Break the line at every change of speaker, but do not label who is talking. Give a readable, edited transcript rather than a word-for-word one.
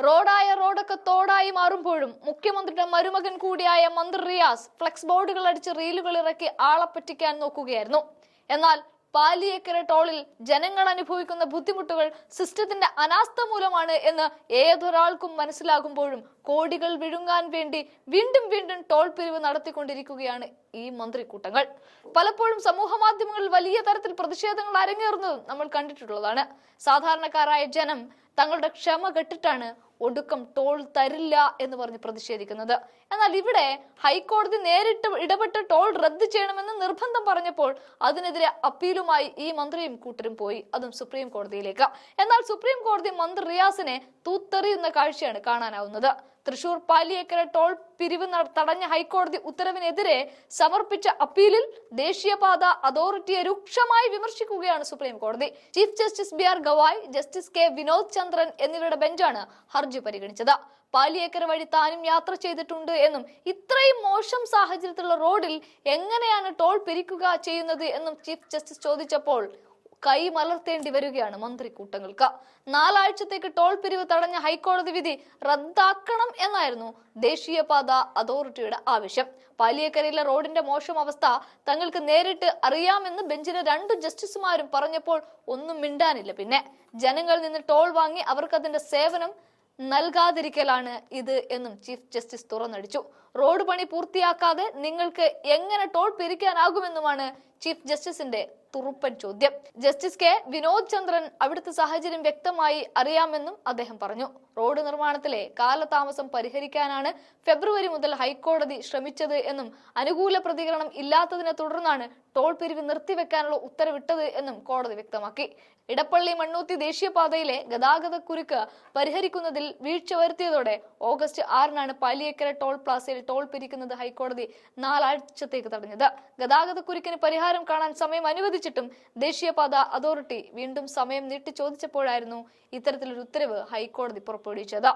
റോഡൊക്കെ തോടായി മാറുമ്പോഴും മുഖ്യമന്ത്രിയുടെ മരുമകൻ കൂടിയായ മന്ത്രി റിയാസ് ഫ്ലെക്സ് ബോർഡുകൾ അടിച്ച് റീലുകൾ ഇറക്കി ആളെ പറ്റിക്കാൻ നോക്കുകയായിരുന്നു. എന്നാൽ പാലിയേക്കര ടോളിൽ ജനങ്ങൾ അനുഭവിക്കുന്ന ബുദ്ധിമുട്ടുകൾ സിസ്റ്റത്തിന്റെ അനാസ്ഥ മൂലമാണ് എന്ന് ഏതൊരാൾക്കും മനസ്സിലാകുമ്പോഴും കോടികൾ വിഴുങ്ങാൻ വേണ്ടി വീണ്ടും വീണ്ടും ടോൾ പിരിവ് നടത്തിക്കൊണ്ടിരിക്കുകയാണ് ഈ മന്ത്രിക്കൂട്ടങ്ങൾ. പലപ്പോഴും സമൂഹ മാധ്യമങ്ങളിൽ വലിയ തരത്തിൽ പ്രതിഷേധങ്ങൾ അരങ്ങേറുന്നതും നമ്മൾ കണ്ടിട്ടുള്ളതാണ്. സാധാരണക്കാരായ ജനം തങ്ങളുടെ ക്ഷമ കെട്ടിട്ടാണ് ഒടുക്കം ടോൾ തരില്ല എന്ന് പറഞ്ഞ് പ്രതിഷേധിക്കുന്നത്. എന്നാൽ ഇവിടെ ഹൈക്കോടതി നേരിട്ട് ഇടപെട്ട് ടോൾ റദ്ദ് ചെയ്യണമെന്ന് നിർബന്ധം പറഞ്ഞപ്പോൾ അതിനെതിരെ അപ്പീലുമായി ഈ മന്ത്രിയും കൂട്ടരും പോയി, അതും സുപ്രീം കോടതിയിലേക്ക്. എന്നാൽ സുപ്രീം കോടതി മന്ത്രി റിയാസിനെ തൂത്തെറിയുന്ന കാഴ്ചയാണ് കാണാനാവുന്നത്. തൃശൂർ പാലിയേക്കര ടോൾ പിരിവ് തടഞ്ഞ ഹൈക്കോടതി ഉത്തരവിനെതിരെ സമർപ്പിച്ച അപ്പീലിൽ ദേശീയപാത അതോറിറ്റിയെ രൂക്ഷമായി വിമർശിക്കുകയാണ് സുപ്രീം കോടതി. Chief justice BR Gavai, justice K Vinod Chandran എന്നിവരുടെ ബെഞ്ചാണ് ഹർജി പരിഗണിച്ചത്. പാലിയേക്കര വഴി താനും യാത്ര ചെയ്തിട്ടുണ്ട് എന്നും ഇത്രയും മോശം സാഹചര്യത്തിലുള്ള റോഡിൽ എങ്ങനെയാണ് ടോൾ പിരിക്കുക ചെയ്യുന്നത് എന്നും ചീഫ് ജസ്റ്റിസ് ചോദിച്ചപ്പോൾ കൈ മലർത്തേണ്ടി വരികയാണ് മന്ത്രിക്കൂട്ടങ്ങൾക്ക്. 4 ആഴ്ചത്തേക്ക് ടോൾ പിരിവ് തടഞ്ഞ ഹൈക്കോടതി വിധി റദ്ദാക്കണം എന്നായിരുന്നു ദേശീയപാത അതോറിറ്റിയുടെ ആവശ്യം. പാലിയേക്കരയിലെ റോഡിന്റെ മോശം അവസ്ഥ തങ്ങൾക്ക് നേരിട്ട് അറിയാമെന്ന് ബെഞ്ചിലെ 2 ജസ്റ്റിസുമാരും പറഞ്ഞപ്പോൾ ഒന്നും മിണ്ടാനില്ല. പിന്നെ ജനങ്ങളിൽ നിന്ന് ടോൾ വാങ്ങി അവർക്കതിന്റെ സേവനം നൽകാതിരിക്കലാണ് ഇത് എന്നും ചീഫ് ജസ്റ്റിസ് തുറന്നടിച്ചു. റോഡ് പണി പൂർത്തിയാക്കാതെ നിങ്ങൾക്ക് എങ്ങനെ ടോൾ പിരിക്കാനാകുമെന്നുമാണ് ചീഫ് ജസ്റ്റിസിന്റെ തുറുപ്പൻ ചോദ്യം. ജസ്റ്റിസ് K വിനോദ് ചന്ദ്രൻ അവിടുത്തെ സാഹചര്യം വ്യക്തമായി അറിയാമെന്നും അദ്ദേഹം പറഞ്ഞു. റോഡ് നിർമ്മാണത്തിലെ കാലതാമസം പരിഹരിക്കാനാണ് ഫെബ്രുവരി മുതൽ ഹൈക്കോടതി ശ്രമിച്ചത് എന്നും അനുകൂല പ്രതികരണം ഇല്ലാത്തതിനെ തുടർന്നാണ് ടോൾ പിരിവ് നിർത്തിവെക്കാനുള്ള ഉത്തരവിട്ടത് എന്നും കോടതി വ്യക്തമാക്കി. ഇടപ്പള്ളി മണ്ണൂത്തി ദേശീയപാതയിലെ ഗതാഗതക്കുരുക്ക് പരിഹരിക്കുന്നതിൽ വീഴ്ച വരുത്തിയതോടെ ഓഗസ്റ്റ് 6-നാണ് പാലിയേക്കര ടോൾ പ്ലാസയിൽ ടോൾ പിരിക്കുന്നത് ഹൈക്കോടതി 4 ആഴ്ചത്തേക്ക് തടഞ്ഞത്. ഗതാഗതക്കുരുക്കിന് പരിഹാരം കാണാൻ സമയം അനുവദിച്ചിട്ടും ദേശീയപാത അതോറിറ്റി വീണ്ടും സമയം നീട്ടി ചോദിച്ചപ്പോഴായിരുന്നു ഇത്തരത്തിലൊരു ഉത്തരവ് ഹൈക്കോടതി പുറപ്പെടുവിച്ചത്.